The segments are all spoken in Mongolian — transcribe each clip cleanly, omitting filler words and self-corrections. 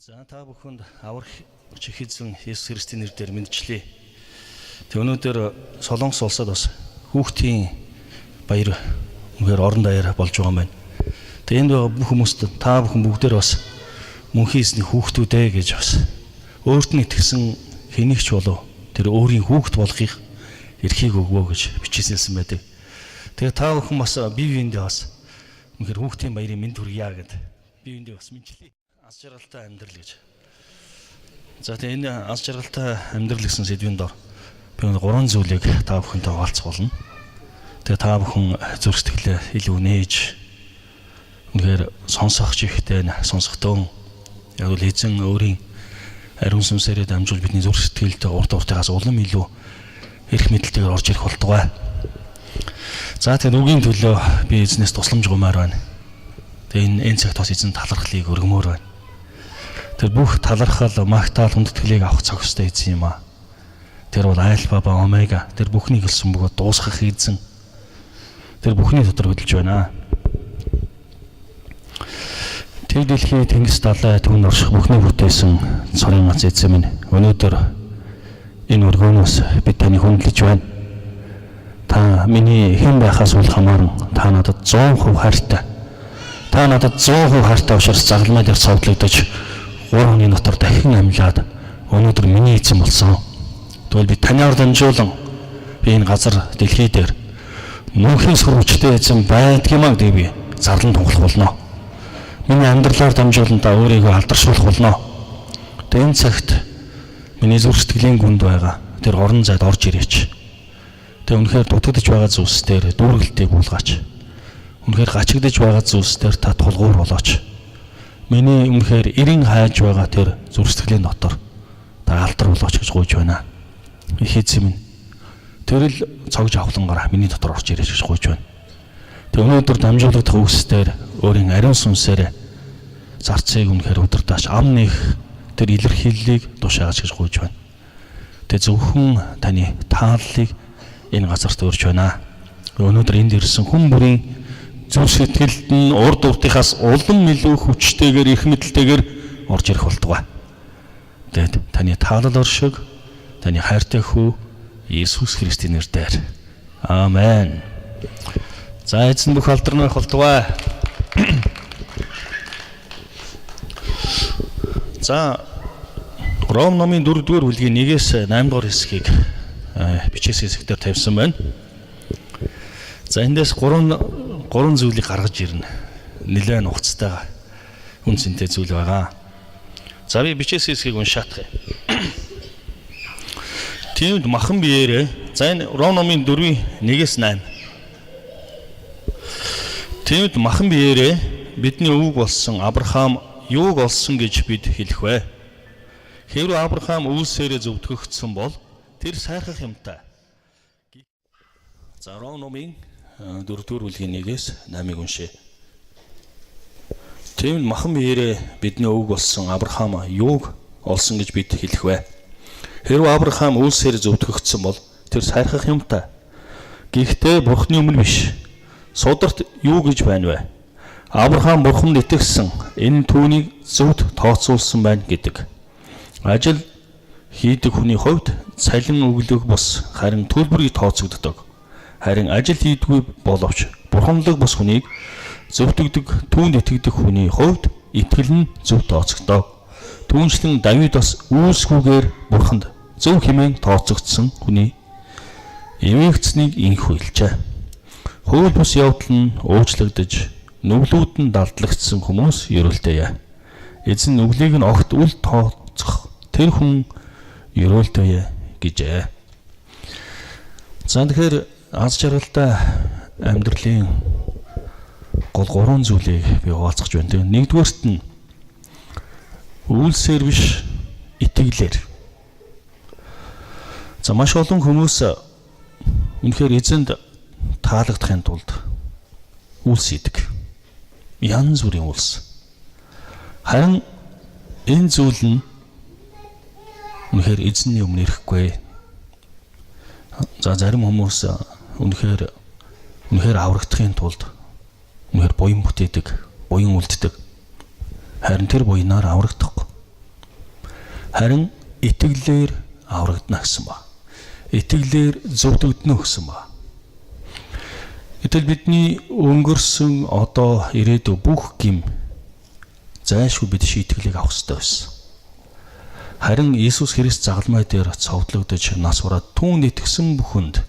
За та бүхэнд аврах чих эзэн Есүс Христийн нэрээр мэдчлээ. Тэг өнөөдөр Солонгос улсад бас хүүхдийн баяр үнээр орон даяар болж байгаа юм байна. Тэг энд байгаа бүх хүмүүст та бүхэн бүгдээр бас мөнхийн эзний хүүхдүүдээ гэж бас өөрт нь итгэсэн хэнийг ч болов тэр өөрийн хүүхд болохыг эрхийг өгвөө гэж бичээсэлсэн байдаг. Тэгээ та бүхэн бас бие биендээ бас үнээр хүүхдийн баярын мэнд хүргье гэд бие биендээ бас мэдчлээ. Аз жаргалтай амьдрал гэж. За тэгээ энэ аз жаргалтай амьдрал гэсэн сэдвийн дор би гурван зүйлийг та бүхэнтэй хуваалцах болно. Тэгээ та бүхэн зүрх сэтгэлээ илүү нээж үнэхээр сонсох чихтэй сонсохтон яг л эзэн өөрийн ариун сүнсээрээ дамжуул бидний зүрх сэтгэлд урт уртаас улам илүү эрх мэдэлтэйгээр орж ирэх болтугай. За тэгээ үгийн төлөө би эзнээс тусламж гумаар байна. Тэгээ энэ цагт бас эзэн талархлыг өргөмөр байна. Тэр бүх талархал, магтаал, хүндэтгэлийг авах цогцтой эзэн юм аа. Тэр бол Альфа ба Омега. Тэр бүхнийг хэлсэн бөгөөд дуусгах эзэн. Тэр бүхний дотор хөдөлж байна. Тэр дэлхий тэнгис далай түн орших бүхнийг бүтээсэн цорын гац эзэн минь. Өнөөдөр энэ өргөнөөс бид таныг хүндлэж байна. Та миний хэн байхаас үл хамааран та надад 100% хайртай. Та надад 100% хайртай учраас загалмай дээр цовдлогдож 3 хоногийн дотор дахин амьлаад өнөөдөр миний эзэн болсон. Тэгвэл би танаар дамжуулан би энэ газар дэлхий дээр мөнхийн сүрвчтэй эзэн байдгиймаа гэдэг би зарлан тунхлах болно. Миний амьдралаар дамжуулан та өөрийгөө алдаршуулах болно. Тэгээ энэ цагт миний зүрх сэтгэлийн гүнд байгаа тэр орон зайд орж ирээч. Тэгээ үнэхээр дутагдж байгаа зүйлс дээр дүүргэлтийг буулгаач. Үнэхээр гачигдж байгаа зүйлс дээр та тулгуур болооч. Миний үнэхээр эрен хайж байгаа тэр зүрх сэтгэлийн дотор та алдар болооч гэж гуйж байна. Их эзэн минь. Тэр л цогж авлангаараа миний дотор орж ирэж гэж гуйж байна. Тэг өнөөдөр дамжуулагдах үгсээр өөрийн ариун сүнсээр зарцыг үнэхээр удирдаач ам нэх тэр илэрхийллийг тушаагач гэж гуйж байна. Тэг зөвхөн таны тааллыг энэ газарт өрж байна. Өнөөдөр энд ирсэн хүн бүрийн зүрх сэтгэлд нь урд уртынхаас улам илүү хүчтэйгээр их мэдэлтэйгээр орж ирэх болтугай. Тэгэд таны таалал оршиг, таны хайртай хүү Иесус Христийн нэрээр. Аамен. За эзэн бүх алдарны болтугай. За Ром номын 4-р бүлгийн 1-8 дугаар хэсгийг бичээс хэсгээр тавьсан байна. За эндээс 3 зүйлийг гаргаж ирнэ. Нэлээд нухацтай хүн цэнтэй зүйл байгаа. За би бичээс хэсгийг уншаах юм. Тиймд махан биеэрээ за энэ Ром номын 4-1-8. Тиймд махан биеэрээ бидний өвөг болсон Авраам юуг олсон гэж бид хэлэх вэ? Хэврээ Авраам өвсөөрөө зөвтгөгдсөн бол тэр сайрхах юмтай. За Ром номын 4-р бүлгийн 1-8-ыг уншъя. Тиймд махан биеэрээ бидний өвөг болсон Авраам юуг олсон гэж бид хэлэх вэ? Хэрвээ Авраам өвсөөр зөвтгөгдсөн бол тэр сайрхах юмтай. Гэхдээ Бурхны өмнө биш. Сударт юу гэж байна вэ? Авраам Бурханд итгэсэн, энэ түүнийг зөвхт тооцоолсон байна гэдэг. Ажил хийдэг хүний хувьд цалин өглөх бус харин төлбөрийг тооцогддог. Харин ажил хийдгүй боловч бурханлаг бус хүнийг зөвтгдөг, түүнд итгэдэг хүний хувьд итгэл нь зөв тооцогдов. Түүнчлэн Давид бас үүсгүйгээр бурханд зөв хэмээн тооцогдсон хүний эвээгцнийг инхүү хэлжээ. Хууль бус явдал нь уучлагдж, нүглүүд нь далдлагдсан хүмүүс ерөөлтэйе. Эзэн нүглийг нь огт үл тооцох тэр хүн ерөөлтэйе гэжээ. За тэгэхээр аз жаргалтай амьдралын гол 3 зүйлийг би хуваалцах байна. Тэгээ нэгдүгээрт нь үйлсээр биш итгэлээр. За маш олон хүмүүс үнэхээр эзэнд таалагдахын тулд үйлс хийдэг. Янз бүрийн үйлс. Харин энэ зүйл нь үнэхээр эзний өмнө ирэхгүй. За зарим хүмүүс үнэхээр аврагдахын тулд үнэхээр буян бүтээдэг, буян үлддэг. Харин тэр буянаар аврагдахгүй. Харин итгэлээр аврагдана гэсэн ба. Итгэлээр зөвдөгднө гэсэн ба. Гэтэл бидний өнгөрсөн одоо ирээдүйн бүх гим зайлшгүй бид шийтгэлийг авах ёстой байсан. Харин Иесус Христ загалмай дээр цовдлогдож нас бараад түүнд итгэсэн бүхэнд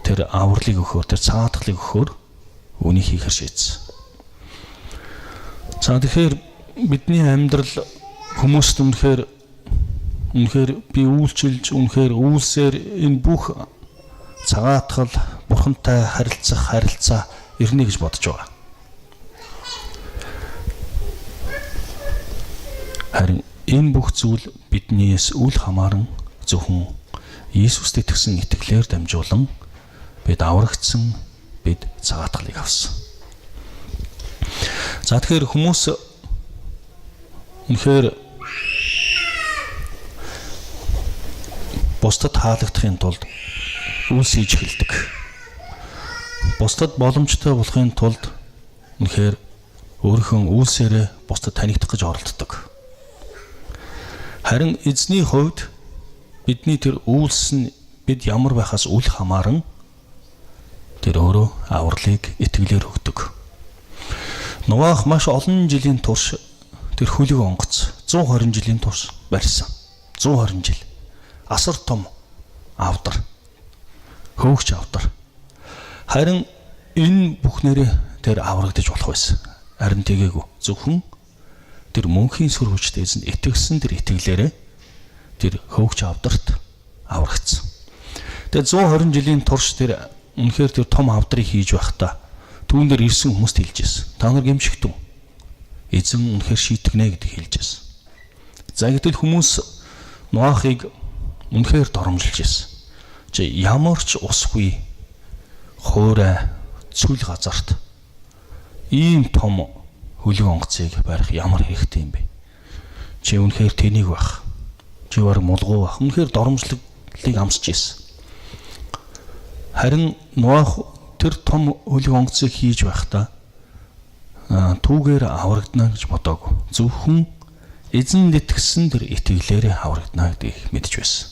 тэр авралыг өгөхөөр, тэр цаатгалыг өгөхөөр үнийг хийхэр шийдсэн. За тэгэхээр бидний амьдрал хүмүүст үнэхээр би үйлчилж, үнэхээр үйлсээр энэ бүх цагаатгал, бурхантай харилцаа ирнэ гэж бодож байгаа. Харин энэ бүх зүйл биднээс үл хамааран зөвхөн Иесуст итгэсэн итгэлээр дамжуулан бид аврагдсан, бид цагаатгалыг авсан. За тэгэхээр хүмүүс үнэхээр бусдад хаалгахын тулд үйлс хийж эхэлдэг. Бусдад боломжтой болохын тулд үнэхээр өөрийнхөө үйлсээрээ бусдад танигдах гэж оролддог. Харин эзний хувьд бидний тэр үйлс нь бид ямар байхаас үл хамааран тэр өөрөө авралыг итгэлээр өгдөг. Нуах маш олон жилийн турш тэр хөлөг онгоц 120 жилийн турш барьсан. 120 жил. Асар том авдар. Хөөгч авдар. Харин энэ бүхнээрээ тэр аврагдаж болох байсан. Харин тэгээгүй. Зөвхөн тэр мөнхийн сүр хүчтэй эзэнд итгэсэн тэр итгэлээрээ тэр хөөгч авдарт аврагдсан. Тэгээд 120 жилийн турш тэр үнэхээр тэр том авдрыг хийж байхдаа түүн дээр ирсэн хүмүүст хэлж байсан. Та нар гэмшигтэн. Эзэн үнэхээр шийтгэнэ гэдгийг хэлж байсан. За гэтэл хүмүүс Ноахыг үнэхээр доромжилж байсан. Чи ямар ч усгүй хуурай цүл газарт ийм том хөлөг онгоцыг барих ямар хэрэгтэй юм бэ? Чи үнэхээр тэнийг байх. Чи баг мулгуу байх. Үнэхээр доромжлолыг амсч ийсэн. Харин Ноах тэр том хөлөг онгоцыг хийж байхдаа түүгээр аврагдана гэж бодоагүй. Зөвхөн эзэнд итгэсэн тэр итгэлээрээ аврагдана гэдгийг мэдж байсан.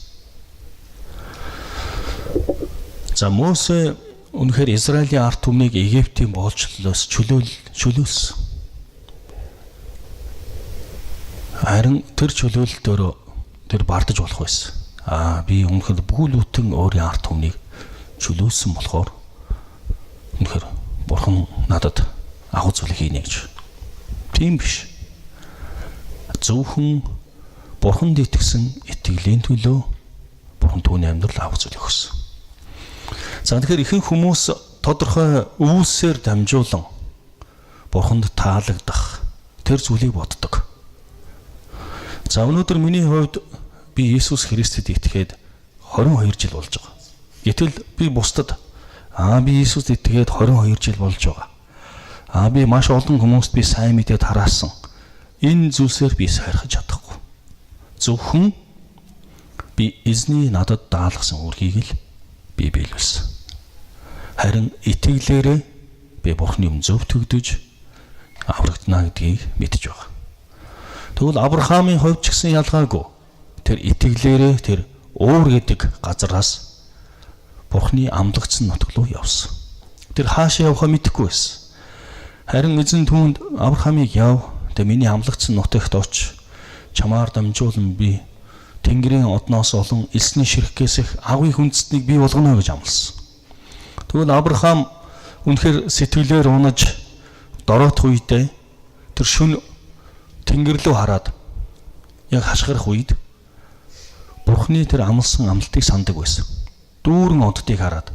За Мосе үнэхээр Израилийн ард түмнийг Египтийн боолчлолоос чөлөөлсөн. Харин тэр чөлөөлөлтөөр тэр бардаж болох байсан. Би үнэхээр бүхэл бүтэн өөрийн ард түмнийг чөлөөлсөн болохоор үнэхээр бурхан надад агуу зүйл хийнэ гэж. Тийм биш. Зөвхөн бурханд итгэсэн итгэлийн төлөө бурхан түүний амьдрал агуу зүйл өгсөн. За тэгэхээр ихэнх хүмүүс тодорхой үйлсээр дамжуулан бурханд таалагдах тэр зүйлийг боддог. За өнөөдөр миний хувьд би Иесус Христэд итгээд 22 жил болж байгаа. Гэтэл би бусдад би Иесуст итгээд 22 жил болж байгаа. Би маш олон хүмүүст би сайн мэдээд хараасан. Энэ зүйлсээр би сайрхаж чадахгүй. Зөвхөн би эзний надад даалгасан үргийг л би биелүүлсэн. Харин итгэлээрээ би бурхны өмнө зөвтгөгдөж аврагдана гэдгийг мэдж байгаа. Тэгвэл Авраамийн хувьд ч гэсэн ялгаагүй. Тэр итгэлээрээ тэр уур гэдэг газараас бурхны амлагдсан нутаг руу явсан. Тэр хаашаа явахаа мэдэхгүй байсан. Харин эзэн түүнд Авраамыг яв. Тэгээ миний амлагдсан нутагт оч. Чамаар дамжуулан би Тэнгэрийн одноос олон элсний ширхгээс их агуй хүндэстнийг бий болгоно гэж амласан. Тэгвэл Авраам үнэхээр сэтгэлээр унаж дороотх үедээ тэр шөнө Тэнгэр рүү хараад яг хашгирах үед Бурхны тэр амласан амлалтыг санддаг байсан. Дүүрэн оддыг хараад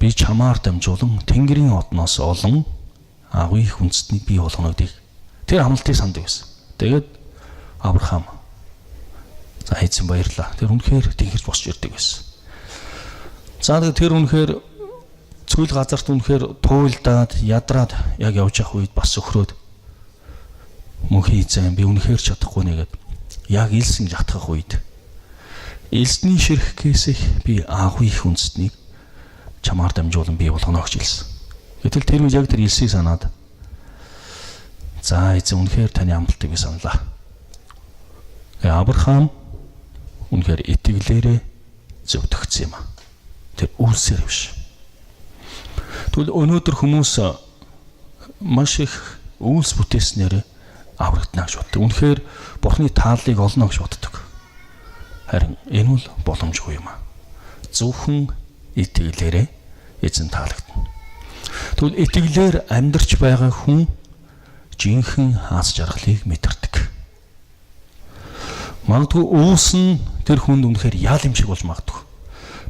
би чамаар дамжуулан Тэнгэрийн одноос олон агуй хүндэстнийг бий болгоно гэдгийг тэр амлалтыг санддаг байсан. Тэгээд Авраам за эзэн баярлаа. Тэр үнэхээр тийхэрч босч ирдэг байсан. За тэр үнэхээр цүл газарт үнэхээр туйлдаад, ядраад яг явж явах үед бас сөхрөөд мөнхийн эзэн би үнэхээр чадахгүй нэгэд яг илсэн гэж атгах үед элсний ширхгээс их би агуй хүндэстнийг чамаар дамжуулан бий болгоно гэж хэлсэн. Гэтэл тэр үед яг тэр элсийг санаад за эзэн үнэхээр таны амлалтыг би саналаа. Авраам үнэхээр итгэлээрээ зөвдөгцсөн юм аа. Тэр үйлсээр биш. Тэгвэл өнөөдөр хүмүүс маш их үйлс бүтээснээр аврагдана гэж боддог. Үнэхээр Бурхны тааллыг олно гэж боддог. Харин энэ бол боломжгүй юм аа. Зөвхөн итгэлээрээ эзэн таалагдана. Тэгвэл итгэлээр амьдарч байгаа хүн жинхэнэ аз жаргалыг мэдэрдэг. Магадгүй уус нь тэр хүнд үнэхээр ял юм шиг болж магадгүй.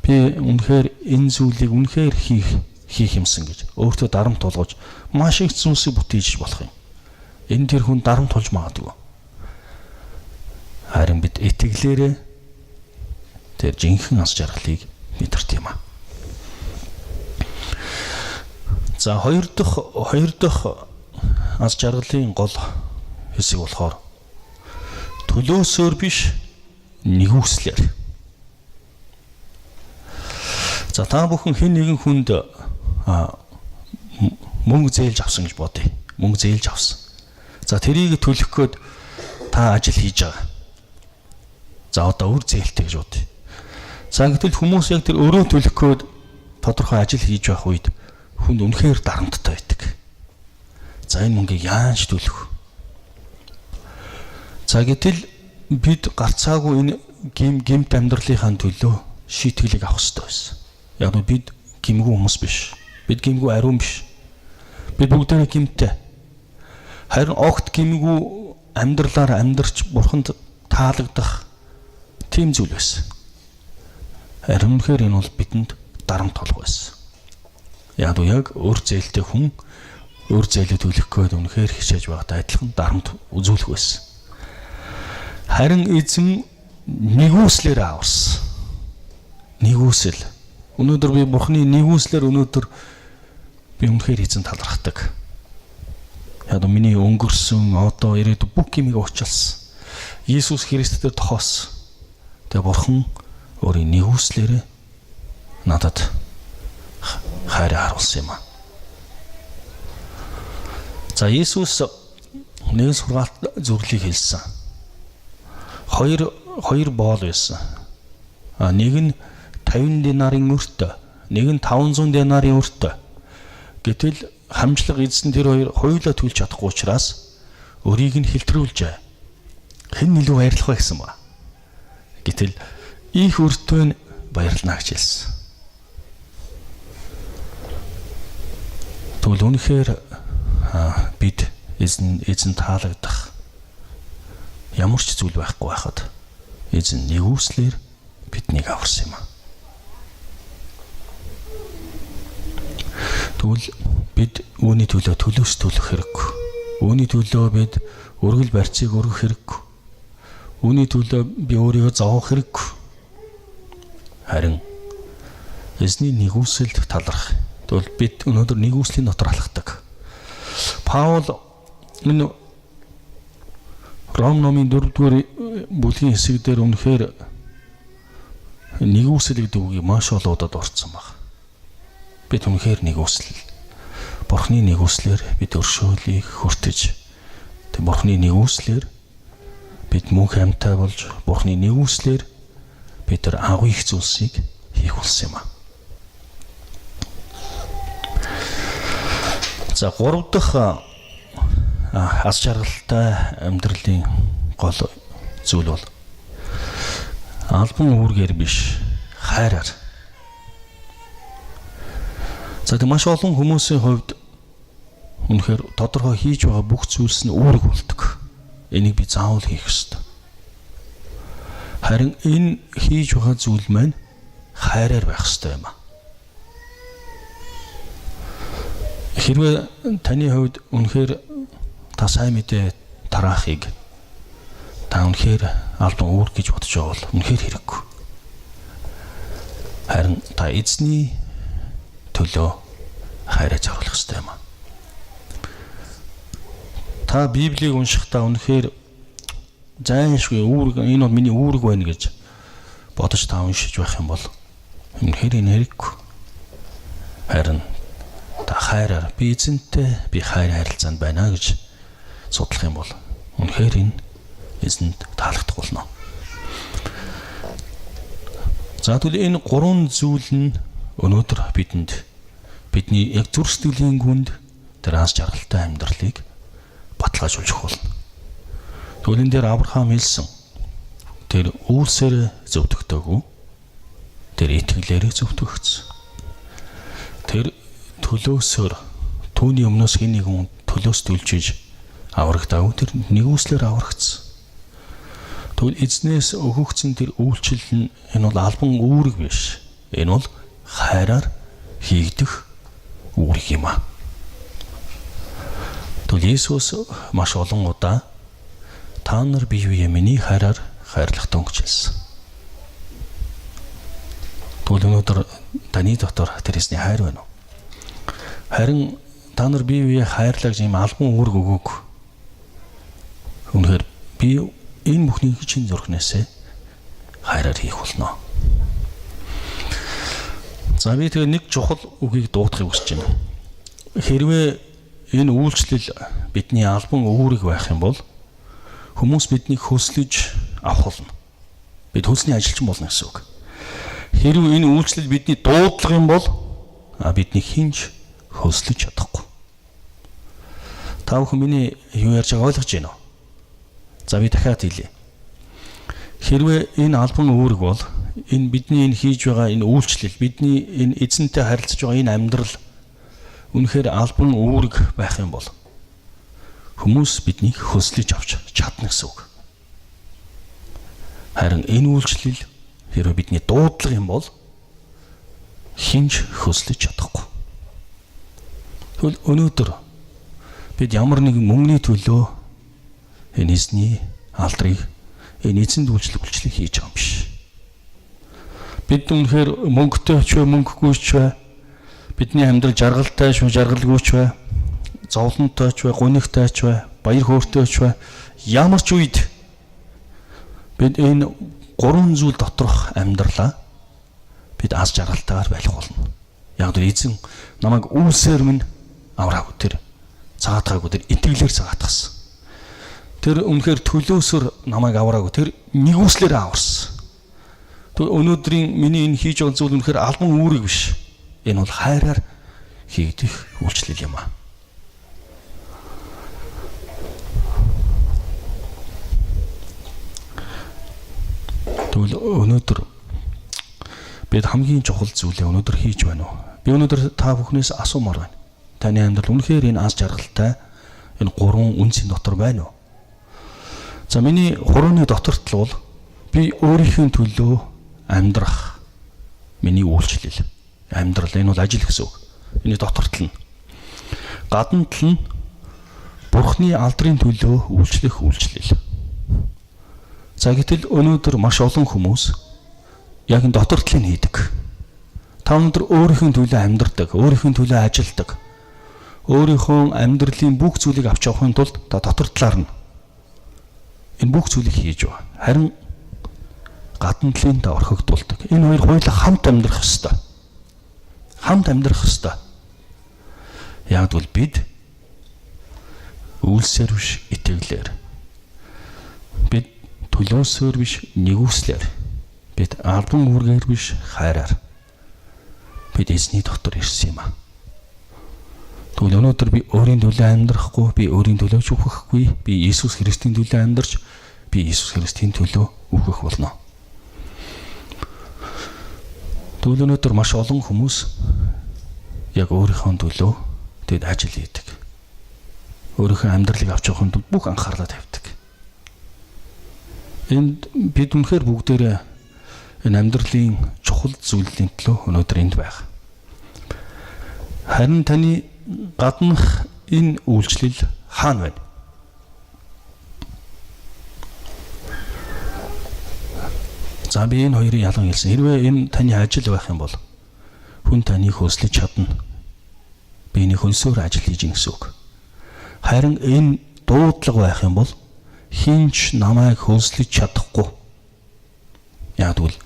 Би үнэхээр энэ зүйлийг үнэхээр хийх юмсан гэж өөртөө дарамт тулгаж маш их зүйлсийг бүтээж болох юм. Энэ тэр хүн дарамт тулж магадгүй. Харин бид итгэлээрээ тэр жинхэнэ аз жаргалыг мэдэрдэг юм аа. За хоёр дахь аз жаргалын гол хэсэг болохоор төлөөсөөр биш нэгүслэр. За та бүхэн хэн нэгэн хүнд мөнгө зээлж авсан гэж бодъё. Мөнгө зээлж авсан. За тэрийг төлөх гээд та ажил хийж байгаа. За одоо өөр зээлтэй гэж бодъё. За гэтэл хүмүүс яг тэр өөрөө төлөх гээд тодорхой ажил хийж байх үед хүнд үнэхээр дарамттай байдаг. За энэ мөнгийг яаж төлөх? За гэтэл бид гарцаагүй энэ гэмт амьдралынхаа төлөө шийтгэлийг авах хэрэгтэй байсан. Яг нь бид гэмгүй хүмүүс биш. Бид гэмгүй ариун биш. Бид бүгдээрээ гэмттэй. Харин огт гэмгүй амьдралаар амьдарч Бурханд таалагдах тийм зүйл байсан. Харин үнэхээр энэ бол бидэнд дарамт толго байсан. Яг өөр зээлтэй хүн өөр зээлээ төлөх гээд үнэхээр хичээж байгаадаа адилхан дарамт үзүүлэх байсан. Харин эзэн нэгүслэр аварсан. Нэгүсэл. Өнөөдөр би Бурхны нэгүслэр өнөөдөр би үнэхээр эзэн талархдаг. Яг миний өнгөрсөн одоо ирээдүйн бүх юмыг уучлсан. Иесус Христээр тохиос. Тэгээ Бурхан өөрийн нэгүслэрээ надад хайраа харуулсан юм аа. За Иесус нэгэн сургаалт зөвлөлийг хэлсэн. Хоёр боол байсан. Нэг нь 50 динарын өртөө, нэг нь 500 динарын өртөө. Гэтэл хамжлага эзэн тэр хоёулаа төлж чадахгүй учраас өрийг нь хэлтрүүлжээ. Хэн илүү баярлах вэ гэсэн ба. Гэтэл их өртөө нь баярлана гэж хэлсэн. Тэгвэл үнэхээр бид эзэн таалагдах ямар ч зүйл байхгүй байхад эзэн нэгүслэр биднийг аварсан юм аа. Тэгвэл бид үүний төлөө төлөөс төлөх хэрэггүй. Үүний төлөө бид өргөл барьцыг өргөх хэрэггүй. Үүний төлөө би өөрийгөө зовоох хэрэггүй. Харин эзний нэгүсэлд таларх. Тэгвэл бид өнөөдөр нэгүслийн дотор алхдаг. Паул энэ Ром номын 4-р бүлгийн хэсэг дээр үнэхээр нэгүсэл гэдэг үгийг маш олон удаад орцсон баг. Бид үнэхээр нэгүсэл. Бурхны нэгүслэр бид өршөөлийг хүртэж, тэг Бурхны нэгүслэр бид мөнх амьтаа болж, Бурхны нэгүслэр бид тэр агуу их зүйлсийг хийх болсон юм аа. За 3 дахь аз жаргалтай амьдралын гол зүйл бол албан үүргээр биш, хайраар. За тэг маш олон хүмүүсийн хувьд үнэхээр тодорхой хийж байгаа бүх зүйлс нь үүрэг болдог. Энийг би заавал хийх ёстой. Харин энэ хийж байгаа зүйл маань хайраар байх ёстой юм аа. Хэрвээ таны хувьд үнэхээр та сайн мэдээ тараахыг та үнэхээр албан үүрэг гэж бодож байгаа бол үнэхээр хэрэггүй. Харин та эзний төлөө хайраа зориулах ёстой юм аа. Та Библийг уншихдаа үнэхээр зайлшгүй үүрэг, энэ бол миний үүрэг байна гэж бодож та уншиж байх юм бол үнэхээр энэ хэрэггүй. Харин та хайраар би эзэнтэй би хайр харилцаанд байна гэж судлах юм бол үнэхээр энэ эзэнд таалагдах болно. За тэгвэл энэ гурван зүйл нь өнөөдөр бидний яг зүрх сэтгэлийн гүнд тэр аз жаргалтай амьдралыг баталгаажуулж өгөх болно. Тэгвэл энэ дээр Авраам хэлсэн тэр үйлсээр зөвтгдөөгүй, тэр итгэлээр зөвтгөгдсөн. Тэр төлөөсөөр түүний өмнөөс хэн нэгэн төлөөс төлжиж аврагдаагүй, тэр нэгүслэр аврагдсан. Тэгвэл эзнээс өгөгдсөн тэр үйлчлэл нь энэ бол албан үүрэг биш. Энэ бол хайраар хийгдэх үүрэг юм аа. Тэгвэл Иесус маш олон удаа та нар бие биеэ миний хайраар хайрлахтаа гэж хэлсэн. Тэгвэл өнөөдөр таны дотор тэр эзний хайр байна уу? Харин та нар бие биеэ хайрлах юм албан үүрэг өгөөг. Үнэхээр би энэ бүхнийг чинь зүрхнээсээ хайраар хийх болно. За би тэгээ нэг чухал үгийг дуудахыг хүсэж байна. Хэрвээ энэ үйлчлэл бидний албан үүрэг байх юм бол хүмүүс биднийг хөслөж авах болно. Бид хөлсний ажилчин болно гэсэн үг. Хэрвээ энэ үйлчлэл бидний дуудлага юм бол бидний хинж хөслөж чадахгүй. Та бүхэн миний юу ярьж байгааг ойлгож байна уу? За би дахиад хэлье. Хэрвээ энэ албан үүрэг бол энэ бидний энэ хийж байгаа энэ үйлчлэл, бидний энэ эзэнтэй харилцаж байгаа энэ амьдрал үнэхээр албан үүрэг байх юм бол хүмүүс биднийг хөслөж авч чадна гэсэн үг. Харин энэ үйлчлэл хэрвээ бидний дуудлага юм бол хинж хөслөж чадахгүй. Тэгвэл өнөөдөр бид ямар нэгэн мөнгөний төлөө энэ эзний алдрыг, энэ эзэнд үйлчлэлийг хийж байгаа юм биш. Бид үнэхээр мөнгөтэй ч вэ, мөнгөгүй ч вэ, бидний амьдрал жаргалтай ч вэ, жаргалгүй ч вэ, зовлонтой ч вэ, гунигтай ч вэ, баяр хөөртэй ч вэ, ямар ч үед бид энэ гурван зүйл доторх амьдралаа бид аз жаргалтайгаар байх болно. Яг тэр эзэн намайг үйлсээр минь авраагүй, тэр цагаатгаагүй, тэр итгэлээр цагаатгасан. Тэр үнэхээр төлөөсөр намайг авраагүй, тэр нэгүслээр аварсан. Тэр өнөөдрийн миний энэ хийж байгаа зүйл үнэхээр албан үүрэг биш. Энэ бол хайраар хийгдэх үйлчлэл юм аа. Тэгвэл өнөөдөр бид хамгийн чухал зүйлээ өнөөдөр хийж байна уу? Би өнөөдөр та бүхнээс асуумаар байна. Таны амьдрал үнэхээр энэ аз жаргалтай энэ гурван үнцийн дотор байна уу? За миний хурууны доторт л бол би өөрийнхөө төлөө амьдрах миний үйлчлэл. Амьдрал энэ бол ажил гэсэн үг. Миний доторт л нь. Гаднад л нь Бурхны алдрын төлөө үйлчлэх үйлчлэл. За гэтэл өнөөдөр маш олон хүмүүс яг энэ доторт л нь хийдэг. Та өнөөдөр өөрийнхөө төлөө амьдардаг, өөрийнхөө төлөө ажилдаг. Өөрийнхөө амьдралын бүх зүйлийг авч явахын тулд та дотор талаар нь энэ бүх зүйлийг хийж байгаа. Харин гадна талын та орхигдуулдаг. Энэ хоёр хоёулаа хамт амьдрах ёстой. Хамт амьдрах ёстой. Яг бол бид үйлсээр биш, итгэлээр. Бид төлөөсөөр биш, нэгүслэр. Бид албан үүргээр биш, хайраар. Бид эзний дотор ирсэн юм аа. Тэгвэл өнөөдөр би өөрийн төлөө амьдрахгүй, би өөрийн төлөө үхэхгүй, би Иесус Христийн төлөө амьдарч, би Иесус Христийн төлөө үхэх болно. Тэгвэл өнөөдөр маш олон хүмүүс яг өөрийнхөө төлөө тэд ажил хийдэг. Өөрийнхөө амьдралыг авч явахын тулд бүх анхаарлаа тавьдаг. Энд бид үнэхээр бүгдээрээ энэ амьдралын чухал зүйлийн төлөө өнөөдөр энд байх. Харин таны гаднах энэ үйлчлэл хаана байна? За би энэ хоёрын ялан хэлсэн. Хэрвээ энэ таны ажил байх юм бол хүн таныг хөслөж чадна. Биений хөнсөөр ажил хийж гин гэсэн үг. Харин энэ дуудлага байх юм бол хинч намайг хөслөж чадахгүй. Яг тэгвэл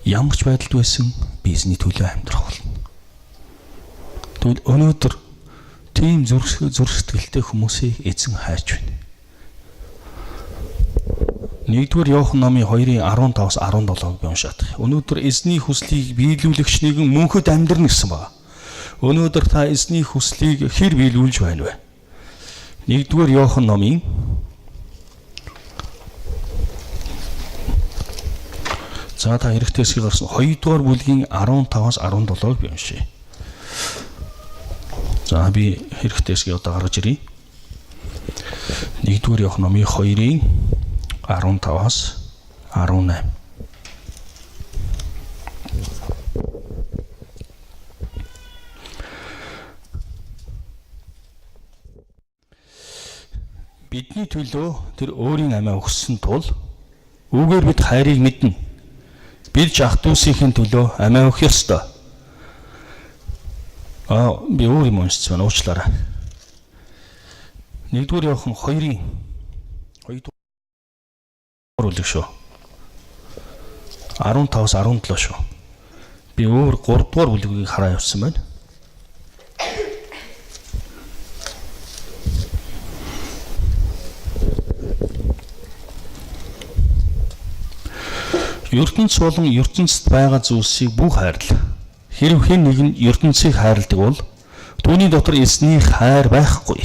ямар ч байдалд байсан бизнесний төлөө амьдрах болно. Тэгвэл өнөөдөр тийм зүрх сэтгэлтэй хүмүүсийг эзэн хайж байна. 1-р Иохан номын 2:15-аас 17-г би уншаад. Өнөөдөр эзний хүслийг биелүүлэгч нэгэн мөнхөд амьдрна гэсэн байна. Өнөөдөр та эзний хүслийг хэр биелүүлж байна вэ? 1-р Иохан номын за та хэрэгтэй хэсгийг гарсан 2-р бүлгийн 15-аас 17-г би уншия. За би хэрэгтэй хэсгийг одоо гаргаж ирье. 1-р Иохан номын 2-ын 15-аас 18. Бидний төлөө тэр өөрийн амиа өгсөн тул үүгээр бид хайрыг мэднэ. Бид ах дүүсийн төлөө амиа өгөх ёстой. Би өөр юм уншиж байна. Уучлаарай. 1-р Иохан 2-ын 2-р бүлэг шүү. 15-аас 17 шүү. Би өөр 3-р бүлгийг хараа явуулсан байна. ертөнц болон ертөнцид байгаа зүйлсийг бүх хайрлаа. Хэрэв хэн нэг нь ертөнцийг хайрладаг бол түүний дотор эзний хайр байхгүй.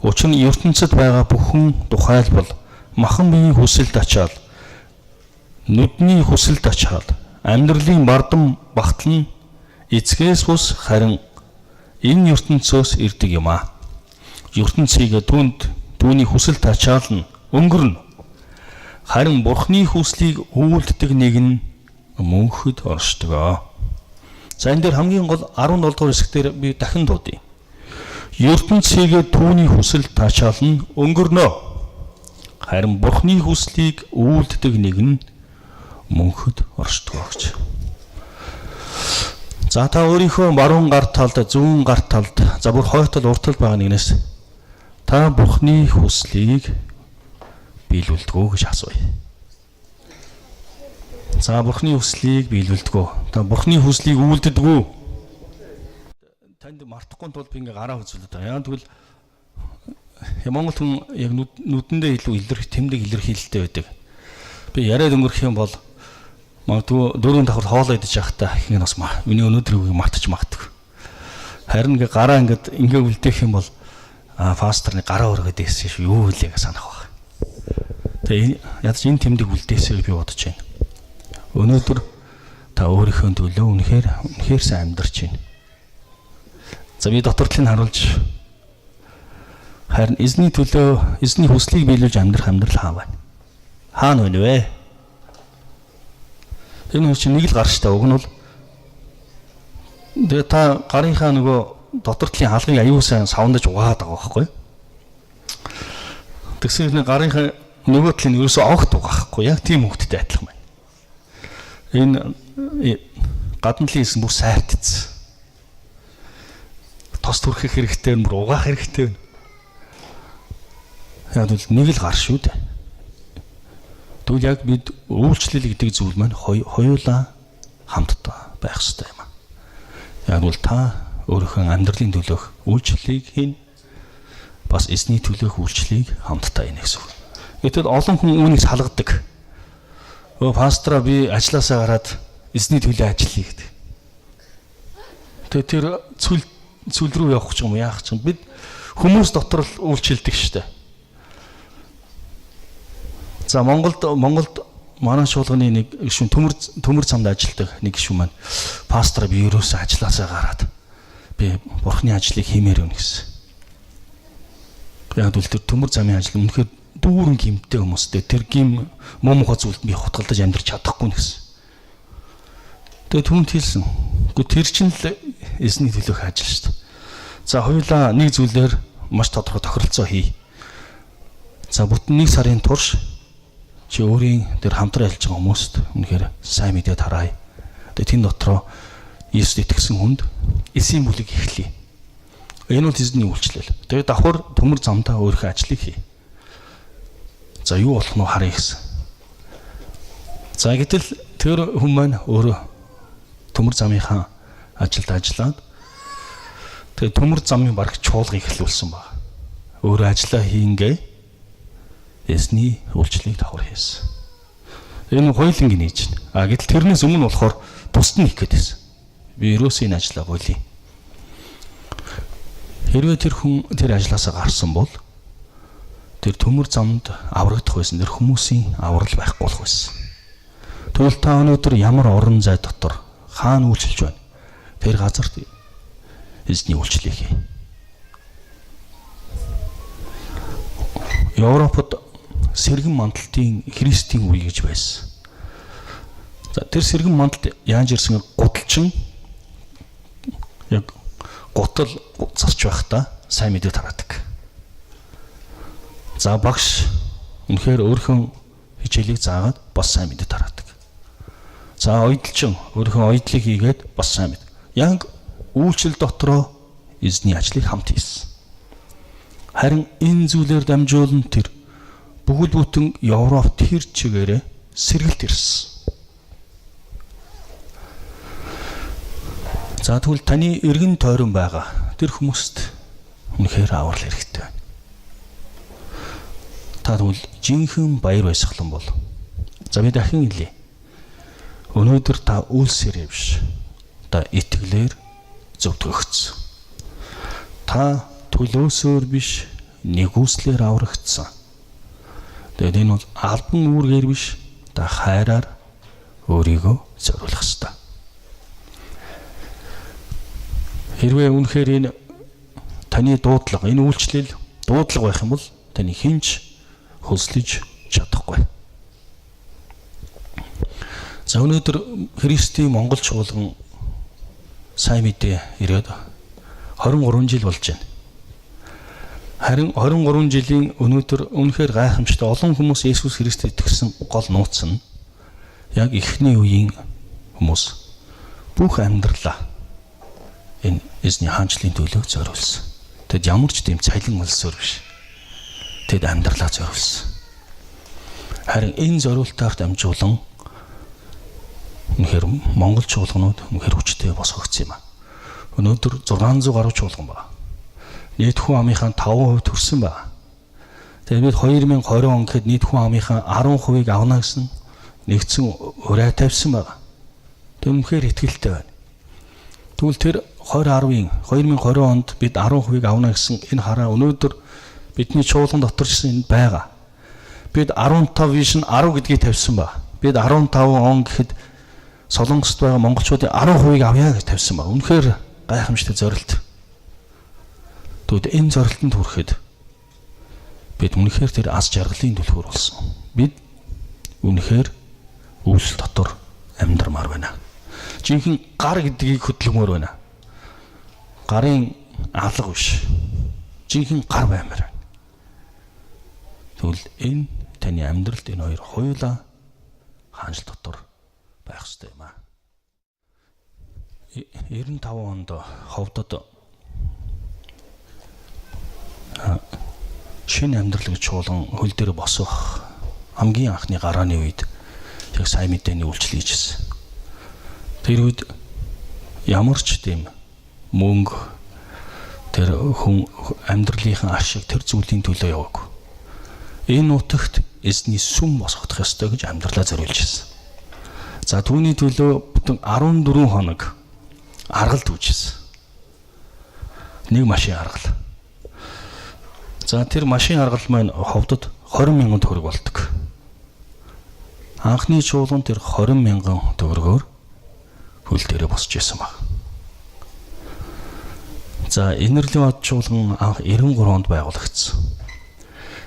Учир нь ертөнцид байгаа бүхэн тухайлбал махан биеийн хүсэлд ачаал, нүдний хүсэлд ачаал, амьдралын бардам багтал нь эцгээс бус харин энэ ертөнцөөс ирдэг юм а. ертөнцийг түүний хүсэлд ачаал нь өнгөрнө. Харин Бурхны хүслийг үйлддэг нэг нь мөнхөд оршдог. За энэ дээр хамгийн гол 17 дугаар хэсгээр би дахин дуудъя. ертөнцийг түүний хүсэлд ачаал нь өнгөрнө. Харин Бурхны хүслийг үйлддэг нэг нь мөнхөд оршдог гэж. За та өөрийнхөө баруун гар талд, зүүн гар талд, за бүр хойтол уртал байгаа нэгнээс та Бурхны хүслийг биелүүлдэг үү гэж асууя. За Бурхны хүслийг биелүүлдэг үү? Та Бурхны хүслийг үйлддэг үү? Танд мартахгүй тул би ингээ гараа үзүүлээд байна. Яа тэгвэл Монгол хүн яг нүдэндээ илүү тэмдэг илэрхийлэлтэй байдаг. Би яриад өнгөрөх юм бол магадгүй 4 давхар хоолоо идэж явахдаа их нь бас миний өнөөдрийг мартаж магадгүй. Харин ингээ гараа ингээ үлдээх юм бол пасторны гараа өргөд ийсэн шүү юу вэ гэж санах баг. Тэгээ ядаж энэ тэмдэг үлдээсэй би бодож байна. Өнөөдөр та өөрийнхөө төлөө үнэхээр сайн амьдарч байна. За би дотортлыг харуулж харин эзний төлөө эзний хүслийг биелүүлж амьдрах амьдрал хаа байна? Хаана вэ вэ? Энэ чинь нэг л гар штэ. Уг нь бол тэгээ та гарынхаа нөгөө дотортлын халгыг аюулсаа савндаж угаад байгаа байхгүй? Тэгсэн чинь гарынхаа нөгөө талын ерөөсөө огт угаахгүй яг тийм хөвгттэй адилхан байна. Энэ гадналын хэсэг бүр сайтцсан. Тос түрхэх хэрэгтэй бүр угаах хэрэгтэй. Яг л нэг л гар шүү дээ. Тэгвэл яг бид үйлчлэл гэдэг зүйл маань хоёулаа хамтдаа байх хэрэгтэй юм. Яг бол та өөрийнхөө амьдралын төлөөх үйлчлэлийг хийн, бас эзний төлөөх үйлчлэлийг хамтдаа хийнэ гэсэн үг. Гэтэл олон хүн үүнийг салгадаг. Пастраа би ажилласаа гараад эзний төлөө ажиллая гэдэг. Тэгээ тэр цүл рүү явах ч юм уу яах ч юм бид хүмүүс дотор л үйлчлдэг штэ. За Монголд манай шуулганы нэг гишүүн төмөр замд ажилладаг нэг гишүүн маань пастор би ерөөсөө ажилласаа гараад би Бурхны ажлыг хиймээр өгнө гэсэн. Яг л тэр төмөр замын ажил үнэхээр дүүрэн гимтэй хүмүүстэй тэр гим муухай зүйлд би хутгалдаж амьдрч чадахгүй гэсэн. Тэгээ түмэнд хэлсэн. Гэхдээ тэр чинь л эзний төлөөх ажил шүү дээ. За хоёулаа нэг зүйлээр маш тодорхой тохиролцоо хий. За бүтэн 1 сарын турш чи өөрийн тэр хамтран ажиллаж байгаа хүмүүст үнэхээр сайн мэдээд хараа. Тэгээ тэн дотроо Иесуст итгэсэн хүнд эсийн бүлэг эхлэе. Энэ бол эзний үйлчлэл. Тэгээ давхар төмөр замдаа өөрийнхөө ажлыг хий. За юу болох нь харъя гэсэн. За гэтэл тэр хүн маань өөрөө төмөр замынхаа ажилд ажиллаад тэгээ төмөр замын баг чуулгыг эхлүүлсэн баг. Өөрөө ажиллаа хийнгээ эзний үйлчлэлийг давхар хийсэн. Энэ хоёуланг нээж байна. Гэтэл тэрнээс өмнө болохоор бусд нь хийх гээд байсан. Би ерөөсөө энэ ажлаа болъё. Хэрвээ тэр хүн тэр ажлаасаа гарсан бол тэр төмөр замд аврагдах байсан. Тэр хүмүүсийн аврал байхгүй болох байсан. Тэгвэл та өнөөдөр ямар орон зай дотор хаана үйлчилж байна? Тэр газарт эзний үйлчлэлийг хий. Европод сэргэн мандалтын Христийн үе гэж байсан. За тэр сэргэн мандалд яаж ирсэн гудалчин яг гутал зарч байхдаа сайн мэдээ тараадаг. За багш үнэхээр өөрхөн хичээлийг заагаад бас сайн мэдээ тараадаг. За ойдлчин өөрхөн ойдлыг хийгээд бас сайн мэд. Яг үйлчлэл дотроо эзний ажлыг хамт хийсэн. Харин энэ зүйлээр дамжуулан тэр бүгд бүтэн Европ тэр чигээрээ сэргэлт ирсэн. За тэгвэл таны эргэн тойрон байгаа тэр хүмүүст үнэхээр аврал хэрэгтэй байна. Та тэгвэл жинхэнэ баяр баясгалан бол. За би дахин хэлье. Өнөөдөр та үйлсээрээ биш. Та итгэлээр зөвтгөгдсөн. Та төлөөсөөр биш, нэгүслэр аврагдсан. Тэгээд энэ бол албан үүргээр биш, та хайраар өөрийгөө зориулах ёстой. Хэрвээ үнэхээр энэ таны дуудлага, энэ үйлчлэл дуудлага байх юм бол таны хинч хөслөж чадахгүй. За өнөөдөр Христийн Монгол чуулган сайн мэдээ ирээд 23 жил болж байна. Харин 23 жилийн өнөөдөр үнэхээр гайхамшигтай олон хүмүүс Иесус Христэд итгэсэн гол нууц нь яг эхний үеийн хүмүүс бүх амьдралаа энэ эзний хаанчлалын төлөө зориулсан. Тэд ямар ч тийм цалин олсоор биш. Тэд амьдралаа зориулсан. Харин энэ зориултаар дамжуулан үнэхээр Монгол чуулганууд үнэхээр хүчтэй босгогдсон юм а. Өнөөдөр 600 гаруй чуулган байна. Нийт хүн амынхаа 5% төрсөн байна. Тэгээд бид 2020 он гэхэд нийт хүн амынхаа 10%-ийг авна гэсэн нэгдсэн ураа тавьсан байна. Тэг үнэхээр итгэлтэй байна. Тэгвэл тэр 2020 онд бид 10%-ийг авна гэсэн энэ хараа өнөөдөр бидний чуулган дотор ч энэ байгаа. Бид 15 биш 10 гэдгийг тавьсан байна. Бид 15 он гэхэд Солонгост байгаа монголчуудын 10%-ийг авъя гэж тавьсан байна. Үнэхээр гайхамшигтай зорилт. Тэгвэл энэ зорилтонд хүрэхэд бид үнэхээр тэр аз жаргалын түлхүүр болсон. Бид үнэхээр үйлс дотор амьдрмаар байна. Жинхэнэ гар гэдгийг хөдлөмөр байна. Гарын алга биш. Жинхэнэ гар баймаар байна. Тэгвэл энэ таны амьдралд энэ хоёр хоёулаа хаанч дотор байх ёстой юм аа. 95 онд ховдод шинэ амьдрал гэж чуулган хөл дээр босох хамгийн анхны гарааны үед яг сайн мэдээний үйлчлэл хийжсэн. Тэр үед ямар ч тийм мөнгө тэр хүн амьдралынхаа ашиг тэр зүйлийн төлөө яваагүй. Энэ нутагт эзний сүм босгох ёстой гэж амьдралаа зориулж ирсэн. За түүний төлөө бүтэн 14 хоног аргалт үүжсэн. Нэг машин аргал. За тэр машин аргал маань ховдод 20,000 төгрөг болдог. Анхны чуулган тэр 20,000 төгрөгөөр хөл дээрээ босч исэн баг. За Инэрлийн бод чуулган анх 93 онд байгуулагдсан.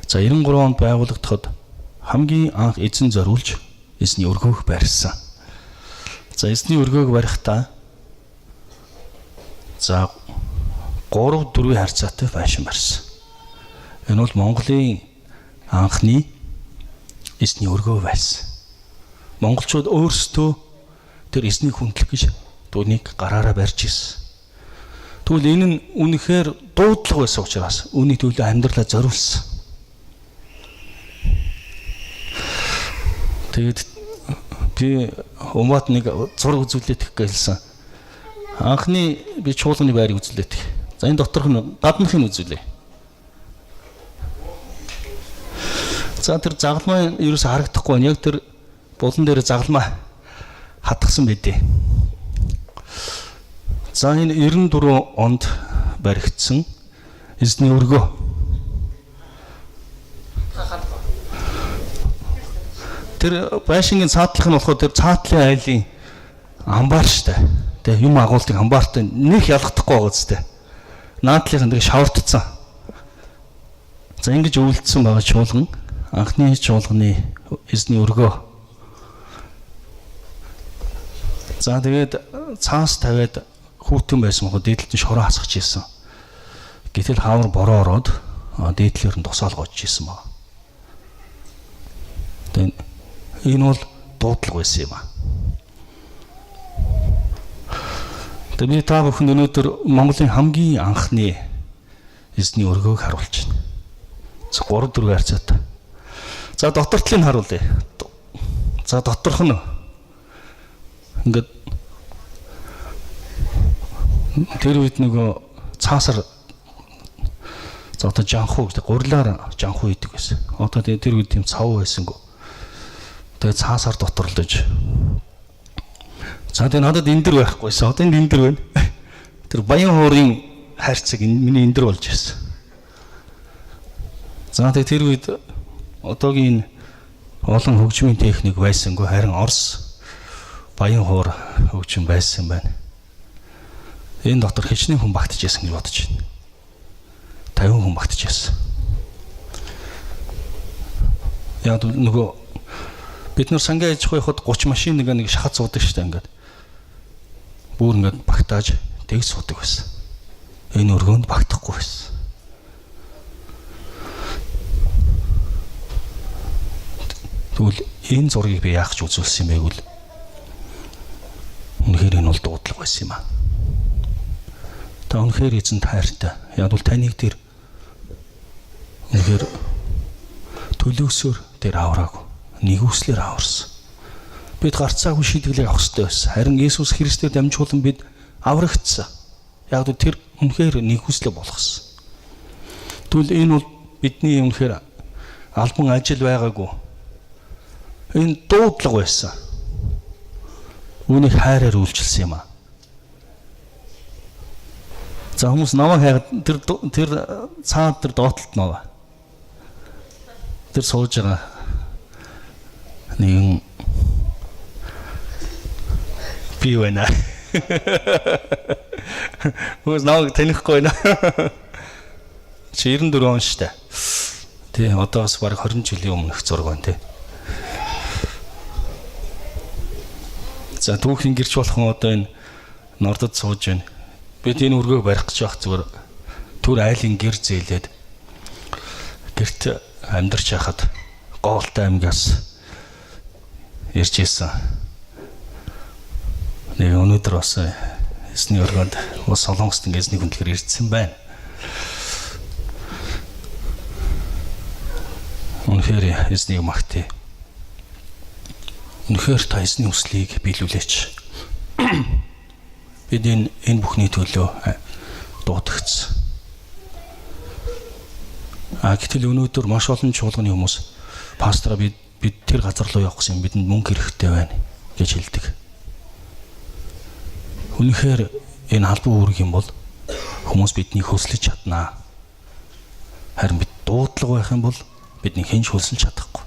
За 93 онд байгуулагдахад хамгийн анх эзэн зориулж эзний өргөөх барьсан. За эзний өргөөг барихдаа за 3-4 харьцаатай фашин барьсан. Энэ бол Монголын анхны эзний өргөө байсан. Монголчууд өөрсдөө тэр эзнийг хүндлэх гэж түүнийг гараараа барьж ирсэн. Тэгвэл энэ нь үнэхээр дуудлага байсан учраас үүний төлөө амьдралаа зориулсан. Тэгээд би умбат нэг зураг үзүүлээд хэлсэн. Анхны би чуулганы байрыг үзүүлээд. За энэ доторх нь гаднахыг үзүүлээ. За тэр загалмаа ерөөсө харагдахгүй байна. Яг тэр булан дээр загалмаа хатгсан байдیں۔ За энэ 94 онд баригдсан эзний өргөө. Тэр байшингийн цаатлах нь болохоор тэр цаатлын айлын амбаар штэ. Тэ юм агуулдаг амбаартай нэг ялгахдахгүй байгаа зү. Наадлынх нь тэр шавартцсан. За ингэж үйлдсэн байгаа чуулган анхны чуулганы эзний өргөө. За тэгээд цаас тавиад хүүтэн байсан мөн дээдлэлтэн шороо хасгаж ийсэн. Гэтэл хаавар бороо ороод дээдлэлээр нь тусаалгож ийсэн баг. Тэгээд энэ бол дуудлага байсан юм аа. Тэгээд би та бүхэнд өнөөдөр Монголын хамгийн анхны эзний өргөөг харуулж байна. 3-4 харьцаатай. За дотортлыг нь харуулъя. За доторх нь ингээд тэр үед нөгөө цаасар за одоо жанхуу гэдэг гурилаар жанхуу идэг байсан. Одоо тэр үед тийм цав байсангүй. Тэгээ цаасаар доторлож. За тэгээ надад эндэр байхгүйсэн. Одоо эндэр байна. Тэр баян хуурын хайрцаг миний эндэр болж ирсэн. За тэгээ тэр үед одоогийн олон хөгжмийн техник байсангүй харин Орос баян хуур хөгжим байсан байна. Энэ дотор хичнээн хүн багтчихсан гэж бодож байна. 50 хүн багтчихсан. Яг нөгөө бид нар сангийн аж ахуй явахад 30 машин нэг шахаад суудаг шүү дээ ингээд. Бүр ингээд багтааж тэгж суудаг байсан. Энэ өргөөнд багтахгүй байсан. Тэгвэл энэ зургийг би яах ч үзүүлсэн юм бэ гэвэл үнэхээр энэ бол дуудлага байсан юм аа. Та үнэхээр эзэнт хайртай. Яг бол таныг тэр үнэхээр төлөөсөөр тэр авраагүй. Нэгүслэр аварсан. Бид гарцаагүй шийдвэрлийг авах хэрэгтэй байсан. Харин Есүс Христээр дамжуулан бид аврагдсан. Яг бол тэр үнэхээр нэгүслэ болгосон. Тэгвэл энэ бол бидний үнэхээр албан ажил байгаагүй. Энэ дуудлага байсан. Үүнийг хайраар үйлчилсэн юм аа. За хүмүүс намайг хайгаад тэр цаад тэр доотлолт наваа. Тэр сууж байгаа нэгэн би байна. Хүмүүс намайг танихгүй байна. Чи 94 он штэ. Тэ одоос бараг 20 жилийн өмнөх зураг байна тэ. За түүхийн гэрч болгон одоо энэ нордод сууж байна. Бид энэ өргөөг барих гэж байх зүгээр түр айлын гэр зээлээд гэрт амьдарч байхад Гоолтай аймгаас ирж ийсэн. Нэг өнөөдөр бас эзний өргөнд ус Солонгост эзний хүндлэгээр ирсэн байна. Үнэхээр эзний магтъя. Үнэхээр та эзний хүслийг биелүүлээч. Бид энэ бүхний төлөө дуудагцсан. Гэтэл өнөөдөр маш олон чуулганы хүмүүс пастораа бид тэр газар руу явах гэсэн бидэнд мөнгө хэрэгтэй байна гэж хэлдэг. Үнэхээр энэ халбан үүрэг юм бол хүмүүс биднийг хөслөж чаднаа. Харин бид дуудлага байх юм бол бидний хэн ч хөсөлж чадахгүй.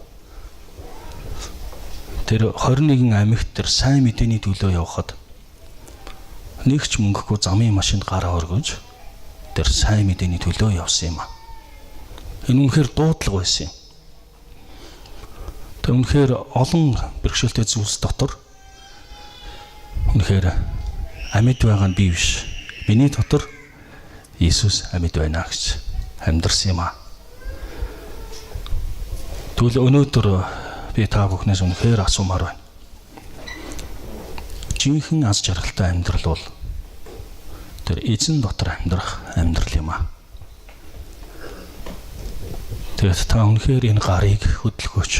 Тэр 21 амьд тэр сайн мэдээний төлөө явхад нэг ч мөнгөгүй замын машинд гараа өргөж тэр сайн мэдээний төлөө явсан юм аа. Энэ үнэхээр дуудлага байсан юм. Тэр үнэхээр олон бэрхшээлтэй зүйлс дотор үнэхээр амьд байгаа нь би биш. Миний дотор Иесус амьд байна гэж амьдарсан юм аа. Тэгвэл өнөөдөр би та бүхнээс үнэхээр асуумаар байна. Жинхэнэ аз жаргалтай амьдрал бол тэр эзэн дотор амьдрах амьдрал юм аа. Тэгээд та үнэхээр энэ гарыг хөдөлгөөч.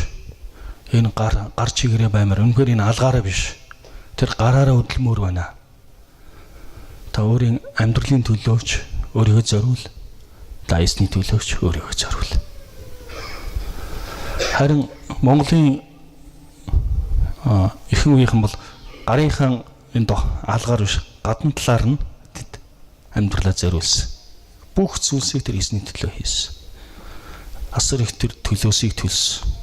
Энэ гар чигээрээ баймаар үнэхээр энэ алгаараа биш. Тэр гараараа хөдөлмөр байна. Та өөрийн амьдралын төлөөч өөрийгөө зориул. Та эзний төлөөч өөрийгөө зориул. Харин Монголын ихэнх үеийнхэн бол гарынхан энэ алгаар биш гадна талаар нь тэд амьдралаа зориулсан. Бүх зүйлсийг тэр эзний төлөө хийсэн. Асар их тэр төлөөсийг төлсөн.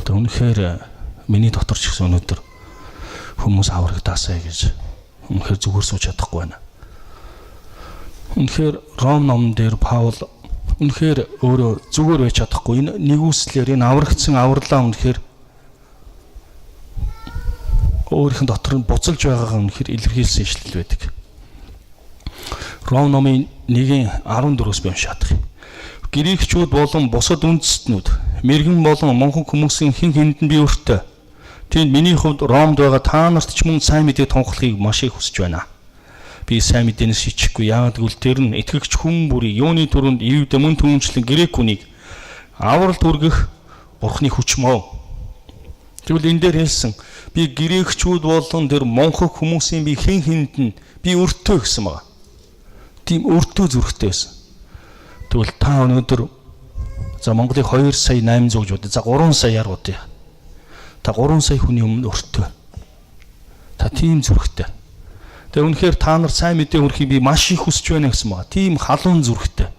Үнэхээр миний дотор ч гэсэн өнөөдөр хүмүүс аврагдаасаа гэж үнэхээр зүгээр сууж чадахгүй байна. Үнэхээр Ром номон дээр Паул үнэхээр өөрөө зүгээр байж чадахгүй. Энэ нэгүслэр энэ аврагдсан авралаа үнэхээр өөрийнх нь дотор нь буцалж байгаагаа үнэхээр илэрхийлсэн ишлэл байдаг. Ром номын 1:14-өөс би уншаад байгаа. Грекчүүд болон бусад үндэстнүүд, мэргэн болон монхон хүмүүсийн хэн хэнд нь би өртөө. Тэнд миний хувьд Ромд байгаа та нарт ч мөн сайн мэдээ тунхлахыг маш их хүсэж байна. Би сайн мэдээнээс шичихгүй. Яагаад гэвэл тэр нь итгэгч хүн бүрийг юуны төрөнд ивд мөн түнчлэн грек хүнийг авралт үргэх Бурхны хүч мөө. Тэгвэл энэ дээр хэлсэн би грекчүүд болон тэр монхон хүмүүсийн би хэн хэнд нь би өртөө гэсэн байна. Тийм өртөө зүрхтэй байсан. Тэгвэл та өнөөдөр за Монголыг 2 сая 800 гэж бодъё. За 3 саяар бодъё. Та 3 сая хүний өмнө өртөө. Та тийм зүрхтэй. Тэгээ үнэхээр та нар сайн мэдээ хүрхийг би маш их хүсэж байна гэсэн байна. Тийм халуун зүрхтэй.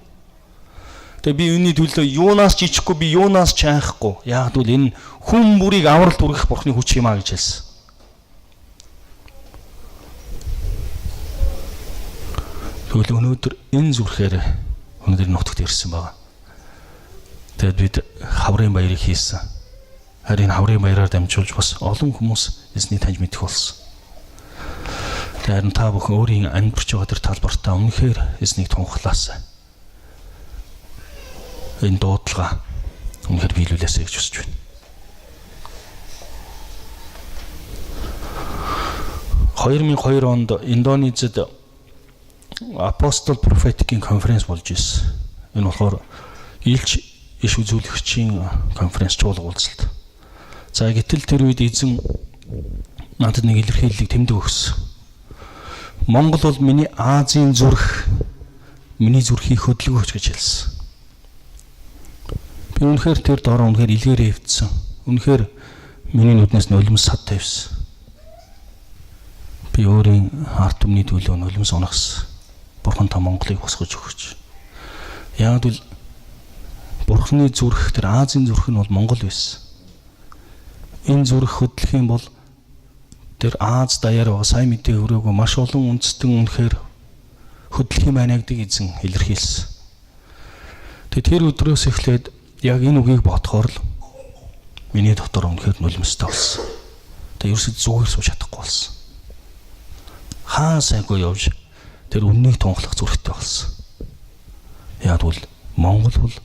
Тэгээ би үүний төлөө юунаас ч ичихгүй, би юунаас ч айхгүй. Яг л энэ хүн бүрийг авралт үргэх Бурхны хүч юм а гэж хэлсэн. Тэгвэл өнөөдөр энэ зүрхээр өнөөдөр нутагт ирсэн байгаа. Тэгэд бид хаврын баярыг хийсэн. Харин хаврын баяраар дамжуулж бас олон хүмүүс эзнийг таньж мэдэх болсон. Харин та бүхэн өөрийн амьдарч байгаа тэр талбартаа үнэхээр эзнийг тунхлаасаа. Энэ дуудлага үнэхээр биелүүлээсэй гэж хүсэж байна. 2002 онд Индонезид Apostol Prophetic конференц болж ирсэн. Энэ болохоор Илч иш үзүүлэгчийн конференц чуулга уулзалт. За гэтэл тэр үед эзэн надад нэг илэрхийллийг тэмдэг өгсөн. Монгол бол миний Азийн зүрх, миний зүрхийг хөдөлгөөч гэж хэлсэн. Би үнэхээр тэр дороо үнэхээр илгээрээ хөвдсөн. Үнэхээр миний нүднээс нулимс сад тавьсан. Би өөрийн арт түмний төлөө нулимс унагсан. Бурхан та Монголыг босгож өгөөч. Яг л Бурханы зүрх тэр Азийн зүрх нь бол Монгол байсан. Энэ зүрх хөдлөх юм бол тэр Аз даяар байгаа сайн мэдээ өрөөгөө маш олон үндэстэн үнэхээр хөдлөх юм байна гэдэг эзэн илэрхийлсэн. Тэр өдрөөс эхлээд яг энэ үгийг бодохоор л миний дотор үнэхээр нулимстай болсон. Ерөөсөө зүгээр сууж чадахгүй болсон. Хаа сайгүй явж тэр үннийг тунхлах зүрхтэй болсон. Яг бол Монгол бол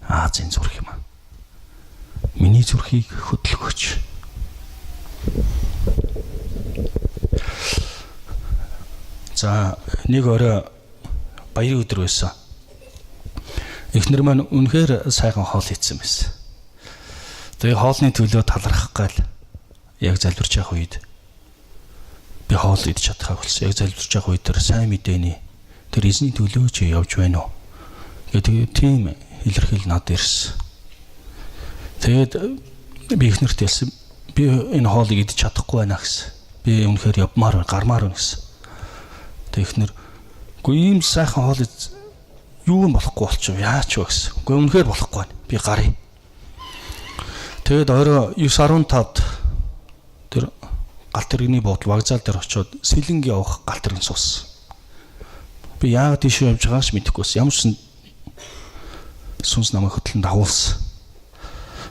Азийн зүрх юм аа. Миний зүрхийг хөдөлгөөч. За нэг орой баярын өдөр байсан. Эхнэр маань үнэхээр сайхан хоол хийсэн байсан. Тэгээ хоолны төлөө талархах гал яг залбирч явах үед би хоол идэж чадхаа болсон. Яг залбирч явах үед тэр сайн мэдээний тэр эзний төлөө ч явж байна уу гэдэг тийм илэрхийл надад ирсэн. Тэгээд би эхнэрт хэлсэн би энэ хоолыг идэж чадахгүй байна гэсэн. Би үнэхээр явмаар гармаар байна гэсэн. Тэг эхнэр үгүй ийм сайхан хоол юу юм болохгүй болчих яач вэ гэсэн. Үгүй үнэхээр болохгүй байна. Би гарыг. Тэгээд орой 9:15-д тэр галт тэрэгний буудлын вокзал дээр очиод Сэлэнг явах галт тэрэг суусан. Би яагаад тийш явж байгаач мэдэхгүйсэн. Ямар ч сүнс намайг хөтлөн дагуулсан.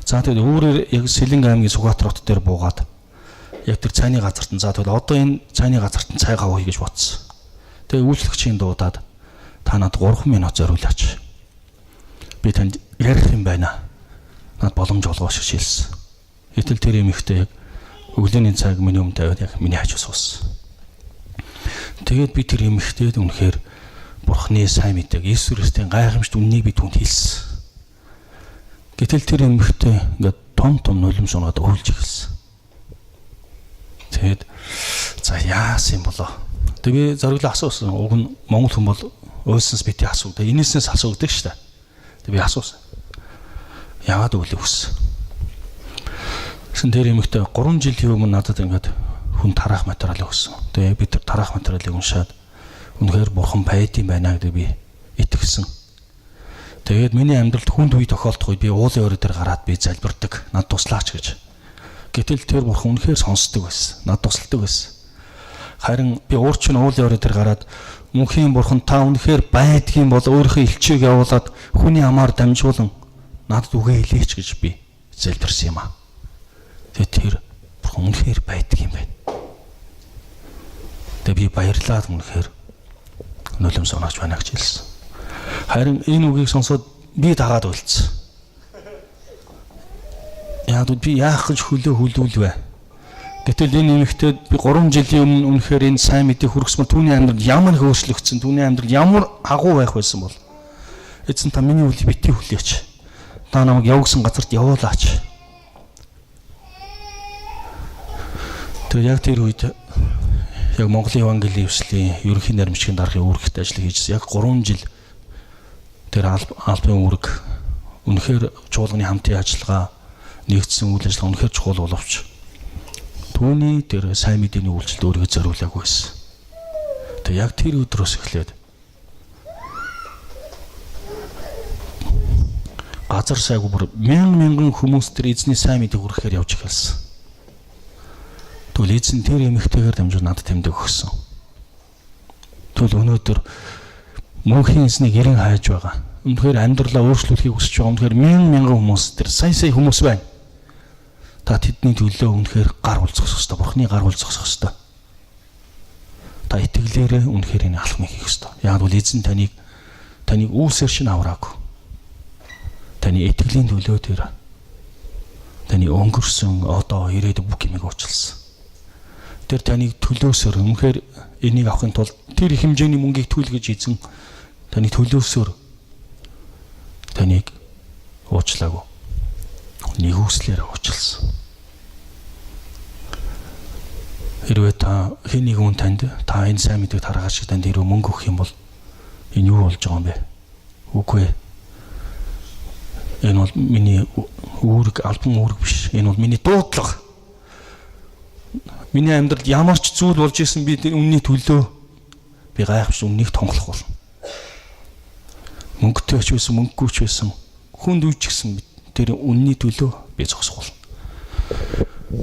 За тэгээд өөрөөр яг Сэлэнг аймгийн Сүхбаатар хот дээр буугаад яг тэр цайны газарт нь за тэгээд одоо энэ цайны газарт нь цай гавъя гэж бодсон. Тэгээд үйлчлэгчийн дуудаад та надад 3 минут зориулаач. Би танд ярих юм байна. Над боломж олгоош гэж хэлсэн. Гэтэл тэр эмэгтэй яг өглөөний цаг миний өмнө тавиад яг миний хажуу суусан. Тэгээд би тэр эмэгтэйд үнэхээр Бурхны сайн мэдээг Иесус Христосийн гайхамшигт үннийг би түүнд хэлсэн. Гэтэл тэр эмэгтэй ингээд том нулимс унаад өвлж эхэлсэн. Тэгээд за яасан болоо. Тэгээ зориглоо асуусан. Уг нь монгол хүн бол уйлсанс бити асуу. Тэгээ энэснээс асуудаг шүү дээ. Би асуусан. Яагаад өглөө өгсөн? Тэр эмэгтэй 3 жилийн өмнө надад ингээд хүн тараах материал өгсөн. Тэгээ бид тэр тараах материалыг уншаад үнэхээр бурхан байдсан байна гэдэг би итгэсэн. Тэгээд миний амьдралд хүнд үе тохиолдох үед би уулын өрөө дээр гараад би залбирдаг. Над туслаач гэж. Гэтэл тэр бурхан үнэхээр сонсдог байсан. Над тусалдаг байсан. Харин би уурч нь уулын өрөө дээр гараад мөнхийн бурхан та үнэхээр байдгийн бол өөрийнхөө элчийг явуулаад хүний амаар дамжуулан надад үгээ хэлээч гэж би залбирсан юм аа. Тэгээд тэр бурхан үнэхээр байдаг юм байна. Тэгээд би баярлаад үнэхээр нулимс онооч байна гэж хэлсэн. Харин энэ үгийг сонсоод би дагаад үлдсэн. Яг би яах гэж хөлөөлвэ. Гэтэл энэ нэмэгтээд би 3 жилийн өмнө үнэхээр энэ сайн мэдээг хүргэсмээр түүний амьдрал ямар хөөрчлөгдсөн, түүний амьдрал ямар агуу байх байсан бол эзэн та миний үлийг битгий хүлээч. Та намайг явгсан газарт явуулаач. Тэгээд яг тэр үед яг Монголын Евангелийн эвслийн ерөнхий наримчгийн даргын үүрэгт ажил хийжсэн. Яг 3 жил тэр албан үүрэг үнэхээр чуулганы хамтын ажиллагаа, нэгдсэн үйл ажиллагаа үнэхээр чухал боловч түүний тэр сайн мэдээний үйлчлэлд өөрийгөө зориулаагүй байсан. Тэгээ яг тэр өдрөөс эхлээд газар сайгүй бүр мянган хүмүүс тэр эзний сайн мэдээг хүргэхээр явж эхэлсэн. Тэгвэл эзэн тэр эмэгтэйгээр дамжуулан надад тэмдэг өгсөн. Тэгвэл өнөөдөр мөнхийн эзнийг эрен хайж байгаа. Үнэхээр амьдралаа өөрчлөхийг хүсэж байгаа. Үнэхээр мянган хүмүүс тэр сая хүмүүс байна. Та тэдний төлөө үнэхээр гар улцах ёстой. Бурхны гар улцах ёстой. Та итгэлээрээ үнэхээр энэ алхмыг хийх ёстой. Яг бол эзэн таныг үүсээр шин авраагүй. Таны итгэлийн төлөө тэр таны өнгөрсөн одоо ирээдүйн бүх юмыг уучлсан. Тэр таныг төлөөсөр үнэхээр энийг авахын тулд тэр их хэмжээний мөнгийг түлгэж эзэн таны төлөөсөр таныг уучлаагүй. Нэгүслээр уучлсан. Хэрвээ та хэнийг хүн танд та энэ сайн мэдээ тараагаад шиг танд хэрвээ мөнгө өгөх юм бол энэ юу болж байгаа юм бэ? Үгүй ээ. Энэ бол миний үүрэг, албан үүрэг биш. Энэ бол миний дуудлага. Миний амьдралд ямар ч зүйл болж исэн би үнний төлөө би гайхамш үннийг тонголох болно. Мөнгөтэй ч байсан, мөнгөгүй ч байсан, хүнд үйч гэсэн тэр үнний төлөө би зогсох болно.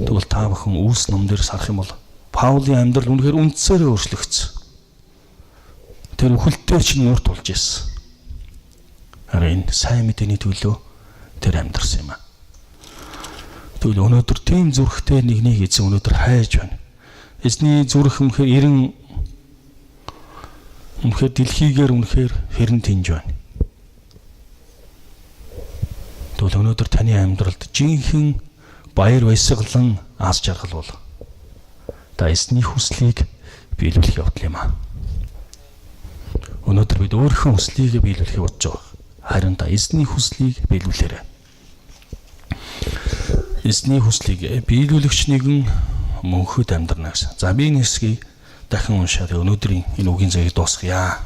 Тэгвэл та бүхэн Үлс ном дээр сарах юм бол Паулийн амьдрал үнэхээр үндсээрээ өөрчлөгдсөн. Тэр өхөлтөө чинь урд тулж ирсэн. Харин сайн мэдээний төлөө тэр амьдарсан юм аа. Тэгвэл өнөөдөр тийм зүрхтэй нэгнийг эзэн өнөөдөр хайж байна. Эзний зүрх үнэхээр эрен үнэхээр дэлхийгээр үнэхээр хэрэн тинж байна. Тэгвэл өнөөдөр таны амьдралд жинхэнэ баяр баясгалан аз жаргал бол та эзний хүслийг биелүүлэх явдал юм аа. Өнөөдөр бид өөрийнхөө хүслийг биелүүлэхийг бодож байгаа. Харин та эзний хүслийг биелүүлээрэй. Эзний хүслийг биелүүлэгч нэгэн мөнхөд амьдрна гэсэн. За би энэ хэсгийг дахин уншаад өнөөдрийн энэ үгийн цагийг дуусгая.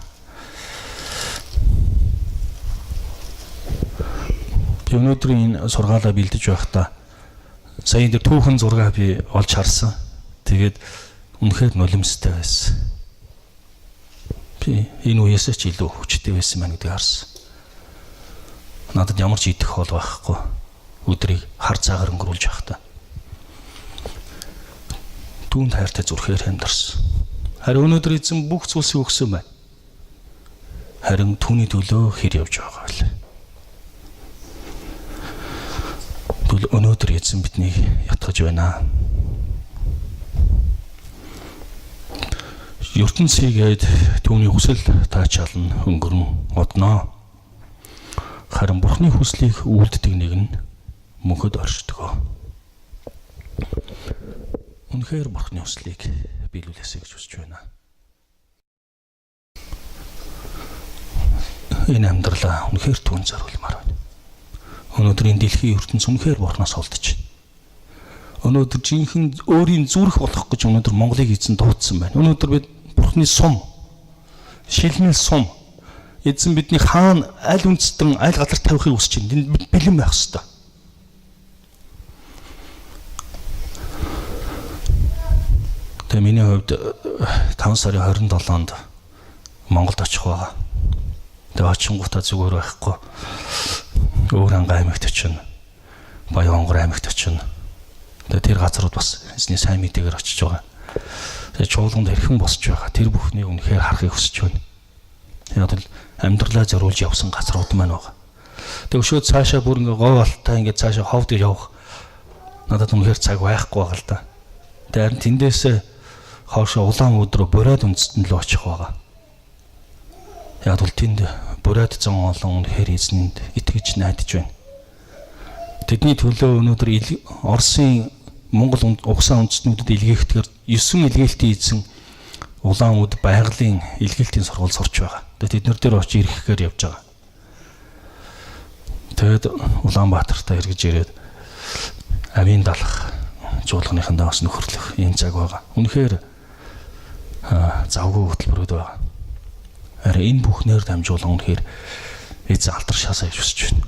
Би өнөөдрийн энэ сургаалаа бэлдэж байхдаа сая энэ түүхэн зураг би олж харсан. Тэгээд үнэхээр нулимстай байсан. Би энэ үеэсээ ч илүү хүчтэй байсан маань гэдгийг харсан. Надад ямар ч идэх хоол байхгүй. Өдрийг хар цагаар өнгөрүүлж явахдаа түүнд хайртай зүрхээр амьдарсан. Харин өнөөдөр эзэн бүх зүйлсийг өгсөн байна. Харин түүний төлөө хэр явж байгаа вэ? Тэгвэл өнөөдөр эзэн биднийг ятгах байна. ертөнцийгээд түүний хүсэл таачаалн өнгөрөн одноо. Харин Бурхны хүслийг үйлддэг нэг нь мөнхөд оршдог. Үнэхээр Бурхны хүслийг биелүүлээсэй гэж хүсэж байна. Энэ амьдралаа үнэхээр түүнд зориулмаар байна. Өнөөдрийн дэлхийн ертөнц үнэхээр Бурхнаас олдож байна. Өнөөдөр жинхэнэ өөрийн зүрх болох гэж өнөөдөр Монголыг эзэн дуудсан байна. Өнөөдөр бид Бурхны сум, шилмэл сум, эзэн бидний хаана аль үндэстэн аль газар тавихыг хүсэж байна. Энд бэлэн байх хэрэгтэй. Тэгээ миний хувьд 5 сарын 27-нд Монголд очих байгаа. Тэгээ очингуудаа зүгээр байхгүй. Өөр ангаа аймагт очино. Баянгор аймагт очино. Тэгээ тэр газрууд бас эзний сайн мэдээгээр очиж байгаа. Тэгээ чуулганд хэрхэн босч байгаа. Тэр бүхнийг үнэхээр харахыг хүсэж байна. Яг л амьдралаа зориулж явсан газрууд маань байгаа. Тэгээ өшөө цаашаа бүр ингээ гоо болтой ингээ цаашаа ховд явах. Надад үнэхээр цаг байхгүй байгаа л да. Тэгээ харин тэндээсээ хоошо улаан өдрөө бурайд үндэстэн л очих байгаа. Яг бол тэнд бурайд зан олон үнэхээр эзэнд итгэж найдаж байна. Тэдний төлөө өнөөдөр Оросын Монгол угсаа үндэстнүүдэд илгээхтэйгээр 9 илгээлтийн эзэн улаан өд байгалийн илгээлтийн сургууль сурч байгаа. Тэгээд тэднэр дээр очиж ирэхээр явж байгаа. Тэгээд Улаанбаатартай эргэж ирээд авийн далах жуулганыхандаа бас нөхөрлөх энэ цаг байгаа. Үнэхээр завгүй хөтөлбөрүүд байгаа. Харин энэ бүхнээр дамжуулан үнэхээр эзэн алдаршаасаа гэж хүсэж байна.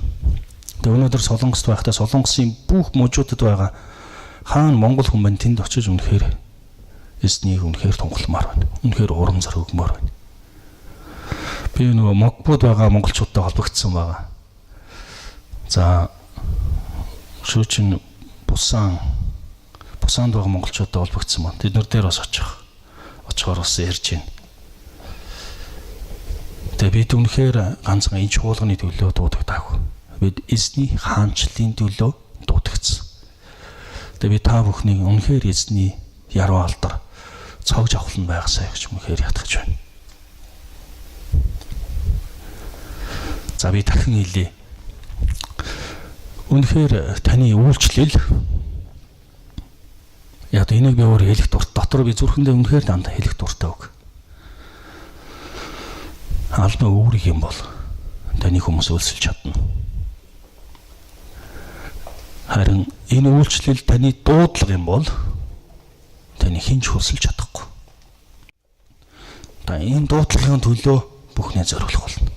Тэгээд өнөөдөр Солонгост байхдаа Солонгосын бүх мужуудад байгаа хаана Монгол хүмүүс тэнд очиж үнэхээр эзнийг үнэхээр тунгалмаар байна. Үнэхээр урам зориг өгмөр байна. Би нөгөө Могбод байгаа монголчуудтай холбогдсон байгаа. За шүүчин Busанд байгаа монголчуудтай холбогдсон байна. Тэд нар дээр бас очихоор бас ярьж байна. Тэгээ бид үнэхээр ганцхан энэ чуулганы төлөө дуудагдаагүй. Бид эзний хаанчлалын төлөө дуудагдсан. Тэгээ би та бүхнийг үнэхээр эзний яруу алдар цогж авахлан байгаасаа гэж үнэхээр ятгах байна. За би дахин хэлье. Үнэхээр таны үйлчлэл яг энийг би өөр хэлэх дуртай. Дотор би зүрхэндээ үнэхээр дандаа хэлэх дуртай үг. Албан өөрийг юм бол таны хүмүүс өлсөлж чадна. Харин энэ үйлчлэл таны дуудлага юм бол таны хинч хөлсөлж чадахгүй. Та энэ дуудлагын төлөө бүхнээ зориулах болно.